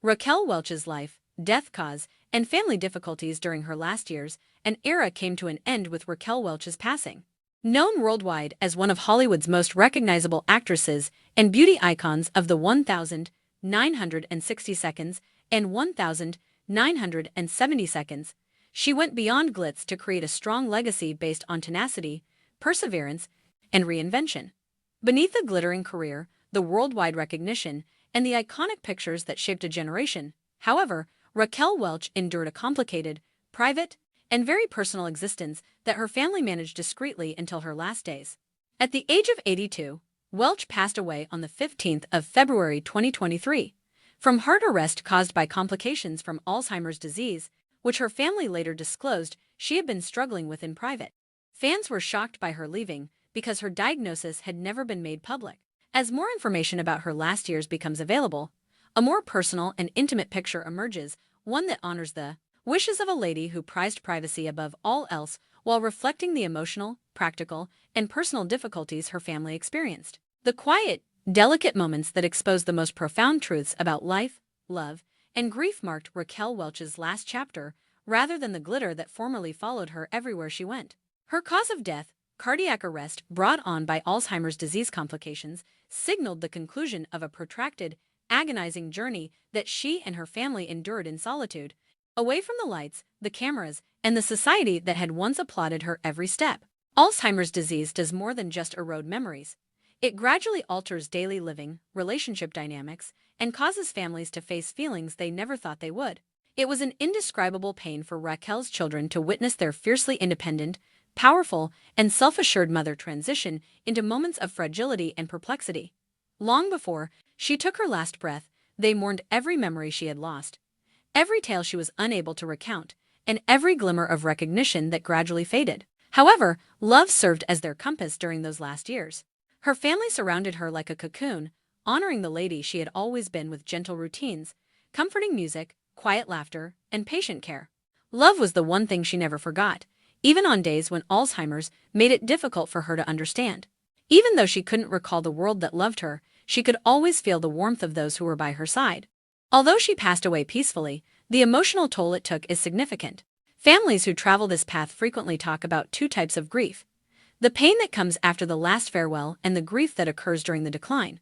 Raquel Welch's life, death cause, and family difficulties during her last years, an era came to an end with Raquel Welch's passing. Known worldwide as one of Hollywood's most recognizable actresses and beauty icons of the 1,960 seconds and 1,970 seconds, she went beyond glitz to create a strong legacy based on tenacity, perseverance, and reinvention. Beneath the glittering career, the worldwide recognition, and the iconic pictures that shaped a generation, however, Raquel Welch endured a complicated, private, and very personal existence that her family managed discreetly until her last days. At the age of 82, Welch passed away on the 15th of February 2023 from heart arrest caused by complications from Alzheimer's disease, which her family later disclosed she had been struggling with in private. Fans were shocked by her leaving because her diagnosis had never been made public. As more information about her last years becomes available, a more personal and intimate picture emerges, one that honors the wishes of a lady who prized privacy above all else while reflecting the emotional, practical, and personal difficulties her family experienced. The quiet, delicate moments that expose the most profound truths about life, love, and grief marked Raquel Welch's last chapter, rather than the glitter that formerly followed her everywhere she went. Her cause of death, cardiac arrest brought on by Alzheimer's disease complications, signaled the conclusion of a protracted, agonizing journey that she and her family endured in solitude, away from the lights, the cameras, and the society that had once applauded her every step. Alzheimer's disease does more than just erode memories. It gradually alters daily living, relationship dynamics, and causes families to face feelings they never thought they would. It was an indescribable pain for Raquel's children to witness their fiercely independent, powerful, and self-assured mother transition into moments of fragility and perplexity. Long before she took her last breath, they mourned every memory she had lost, every tale she was unable to recount, and every glimmer of recognition that gradually faded. However, love served as their compass during those last years. Her family surrounded her like a cocoon, honoring the lady she had always been with gentle routines, comforting music, quiet laughter, and patient care. Love was the one thing she never forgot, even on days when Alzheimer's made it difficult for her to understand. Even though she couldn't recall the world that loved her, she could always feel the warmth of those who were by her side. Although she passed away peacefully, the emotional toll it took is significant. Families who travel this path frequently talk about two types of grief: the pain that comes after the last farewell and the grief that occurs during the decline.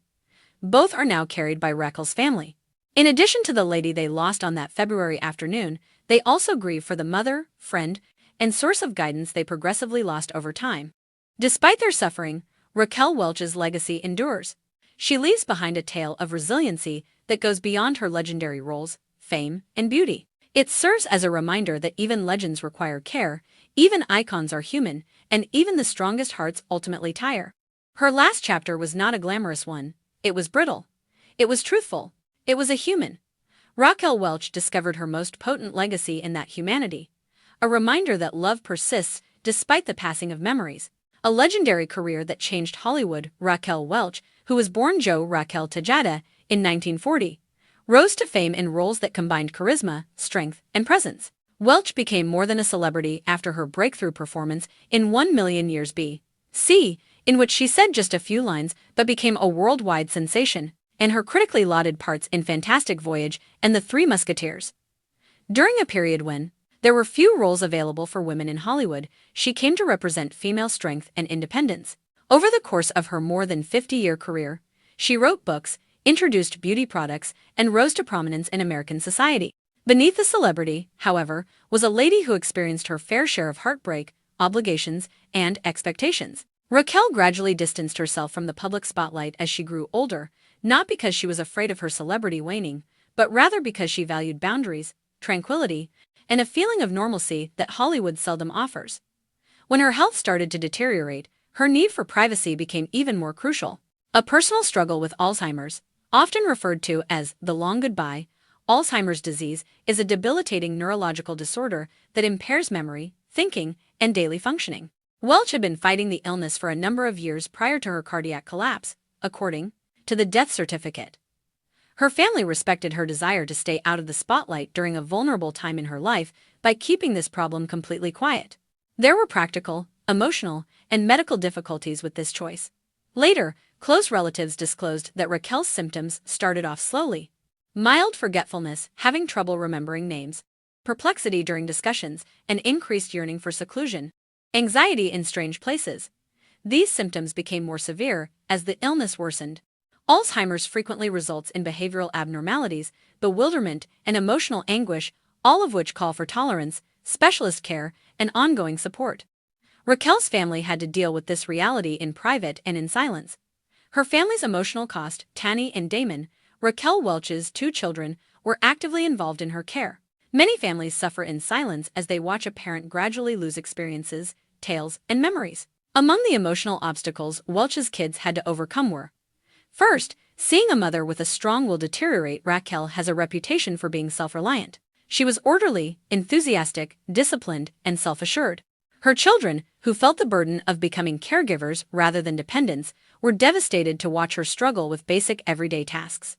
Both are now carried by Raquel's family. In addition to the lady they lost on that February afternoon, they also grieve for the mother, friend, and source of guidance they progressively lost over time. Despite their suffering, Raquel Welch's legacy endures. She leaves behind a tale of resiliency that goes beyond her legendary roles, fame, and beauty. It serves as a reminder that even legends require care, even icons are human, and even the strongest hearts ultimately tire. Her last chapter was not a glamorous one. It was brittle. It was truthful. It was a human. Raquel Welch discovered her most potent legacy in that humanity. A reminder that love persists despite the passing of memories. A legendary career that changed Hollywood. Raquel Welch, who was born Jo Raquel Tejada in 1940, rose to fame in roles that combined charisma, strength, and presence. Welch became more than a celebrity after her breakthrough performance in 1,000,000 Years B.C., in which she said just a few lines but became a worldwide sensation, and her critically lauded parts in Fantastic Voyage and The Three Musketeers. During a period when there were few roles available for women in Hollywood, she came to represent female strength and independence. Over the course of her more than 50-year career, she wrote books, introduced beauty products, and rose to prominence in American society. Beneath the celebrity, however, was a lady who experienced her fair share of heartbreak, obligations, and expectations. Raquel gradually distanced herself from the public spotlight as she grew older, not because she was afraid of her celebrity waning, but rather because she valued boundaries, tranquility, and a feeling of normalcy that Hollywood seldom offers. When her health started to deteriorate, her need for privacy became even more crucial. A personal struggle with Alzheimer's, often referred to as the long goodbye, Alzheimer's disease is a debilitating neurological disorder that impairs memory, thinking, and daily functioning. Welch had been fighting the illness for a number of years prior to her cardiac collapse, according to the death certificate. Her family respected her desire to stay out of the spotlight during a vulnerable time in her life by keeping this problem completely quiet. There were practical, emotional, and medical difficulties with this choice. Later, close relatives disclosed that Raquel's symptoms started off slowly, mild forgetfulness, having trouble remembering names, perplexity during discussions, and increased yearning for seclusion, anxiety in strange places. These symptoms became more severe as the illness worsened. Alzheimer's frequently results in behavioral abnormalities, bewilderment, and emotional anguish, all of which call for tolerance, specialist care, and ongoing support. Raquel's family had to deal with this reality in private and in silence. Her family's emotional cost, Tahnee and Damon, Raquel Welch's 2 children, were actively involved in her care. Many families suffer in silence as they watch a parent gradually lose experiences, tales, and memories. Among the emotional obstacles Welch's kids had to overcome were: first, seeing a mother with a strong will deteriorate. Raquel has a reputation for being self-reliant. She was orderly, enthusiastic, disciplined, and self-assured. Her children, who felt the burden of becoming caregivers rather than dependents, were devastated to watch her struggle with basic everyday tasks.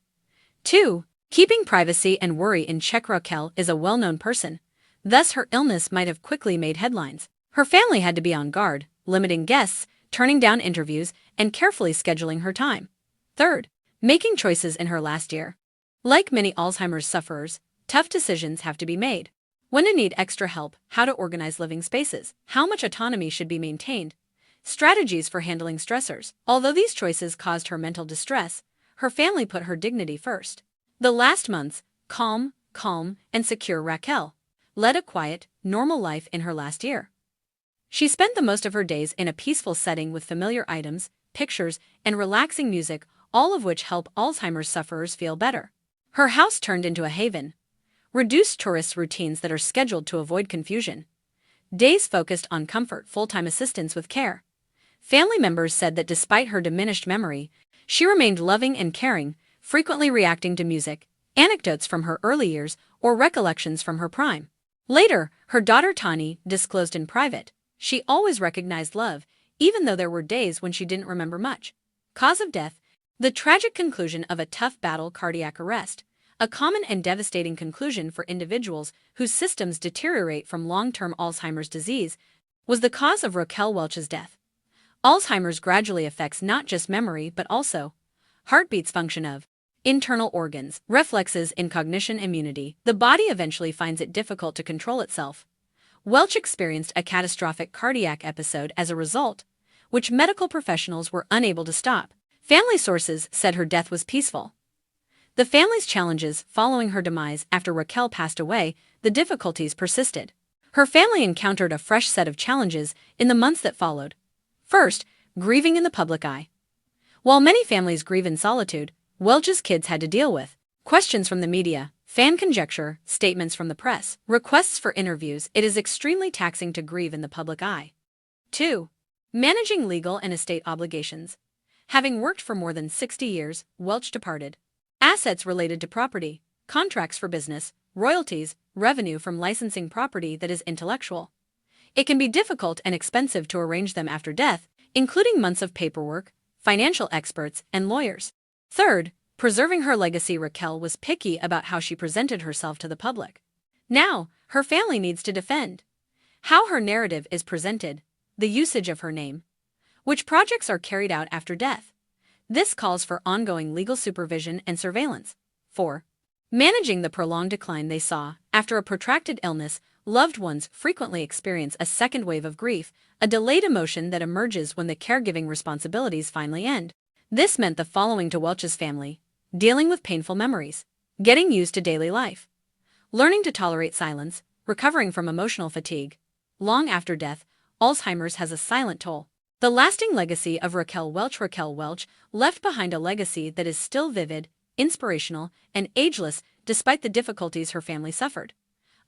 2. Keeping privacy and worry in check. Raquel is a well-known person, thus her illness might have quickly made headlines. Her family had to be on guard, limiting guests, turning down interviews, and carefully scheduling her time. Third, making choices in her last year. Like many Alzheimer's sufferers, tough decisions have to be made. When to need extra help, how to organize living spaces, how much autonomy should be maintained, strategies for handling stressors. Although these choices caused her mental distress, her family put her dignity first. The last months, calm, and secure. Raquel led a quiet, normal life in her last year. She spent the most of her days in a peaceful setting with familiar items, pictures, and relaxing music, all of which help Alzheimer's sufferers feel better. Her house turned into a haven. Reduced tourist routines that are scheduled to avoid confusion. Days focused on comfort, full-time assistance with care. Family members said that despite her diminished memory, she remained loving and caring, frequently reacting to music, anecdotes from her early years, or recollections from her prime. Later, her daughter Tahnee disclosed in private, she always recognized love, even though there were days when she didn't remember much. Cause of death: the tragic conclusion of a tough battle, cardiac arrest, a common and devastating conclusion for individuals whose systems deteriorate from long-term Alzheimer's disease, was the cause of Raquel Welch's death. Alzheimer's gradually affects not just memory but also heartbeats, function of internal organs, reflexes in cognition, immunity. The body eventually finds it difficult to control itself. Welch experienced a catastrophic cardiac episode as a result, which medical professionals were unable to stop. Family sources said her death was peaceful. The family's challenges following her demise: after Raquel passed away, the difficulties persisted. Her family encountered a fresh set of challenges in the months that followed. First, grieving in the public eye. While many families grieve in solitude, Welch's kids had to deal with questions from the media, fan conjecture, statements from the press, requests for interviews. It is extremely taxing to grieve in the public eye. 2. Managing legal and estate obligations. Having worked for more than 60 years, Welch departed. Assets related to property, contracts for business, royalties, revenue from licensing property that is intellectual. It can be difficult and expensive to arrange them after death, including months of paperwork, financial experts, and lawyers. Third, preserving her legacy. Raquel was picky about how she presented herself to the public. Now, her family needs to defend how her narrative is presented, the usage of her name, which projects are carried out after death. This calls for ongoing legal supervision and surveillance. 4. Managing the prolonged decline they saw. After a protracted illness, loved ones frequently experience a second wave of grief, a delayed emotion that emerges when the caregiving responsibilities finally end. This meant the following to Welch's family: dealing with painful memories, getting used to daily life, learning to tolerate silence, recovering from emotional fatigue. Long after death, Alzheimer's has a silent toll. The lasting legacy of Raquel Welch. Raquel Welch left behind a legacy that is still vivid, inspirational, and ageless despite the difficulties her family suffered.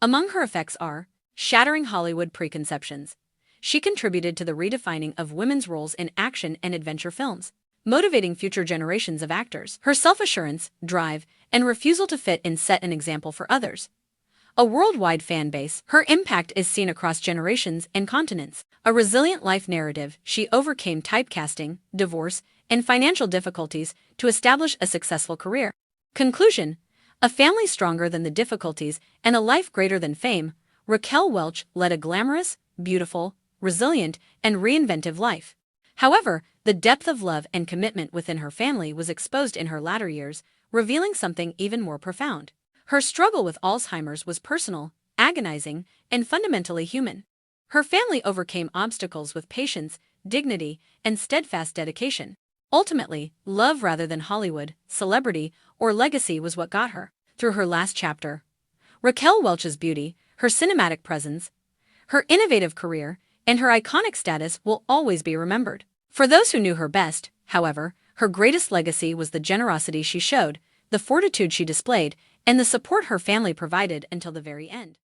Among her effects are shattering Hollywood preconceptions. She contributed to the redefining of women's roles in action and adventure films, motivating future generations of actors. Her self-assurance, drive, and refusal to fit in set an example for others. A worldwide fan base, her impact is seen across generations and continents. A resilient life narrative: she overcame typecasting, divorce, and financial difficulties to establish a successful career. Conclusion: a family stronger than the difficulties and a life greater than fame. Raquel Welch led a glamorous, beautiful, resilient, and reinventive life. However, the depth of love and commitment within her family was exposed in her latter years, revealing something even more profound. Her struggle with Alzheimer's was personal, agonizing, and fundamentally human. Her family overcame obstacles with patience, dignity, and steadfast dedication. Ultimately, love rather than Hollywood, celebrity, or legacy was what got her through her last chapter. Raquel Welch's beauty, her cinematic presence, her innovative career, and her iconic status will always be remembered. For those who knew her best, however, her greatest legacy was the generosity she showed, the fortitude she displayed, and the support her family provided until the very end.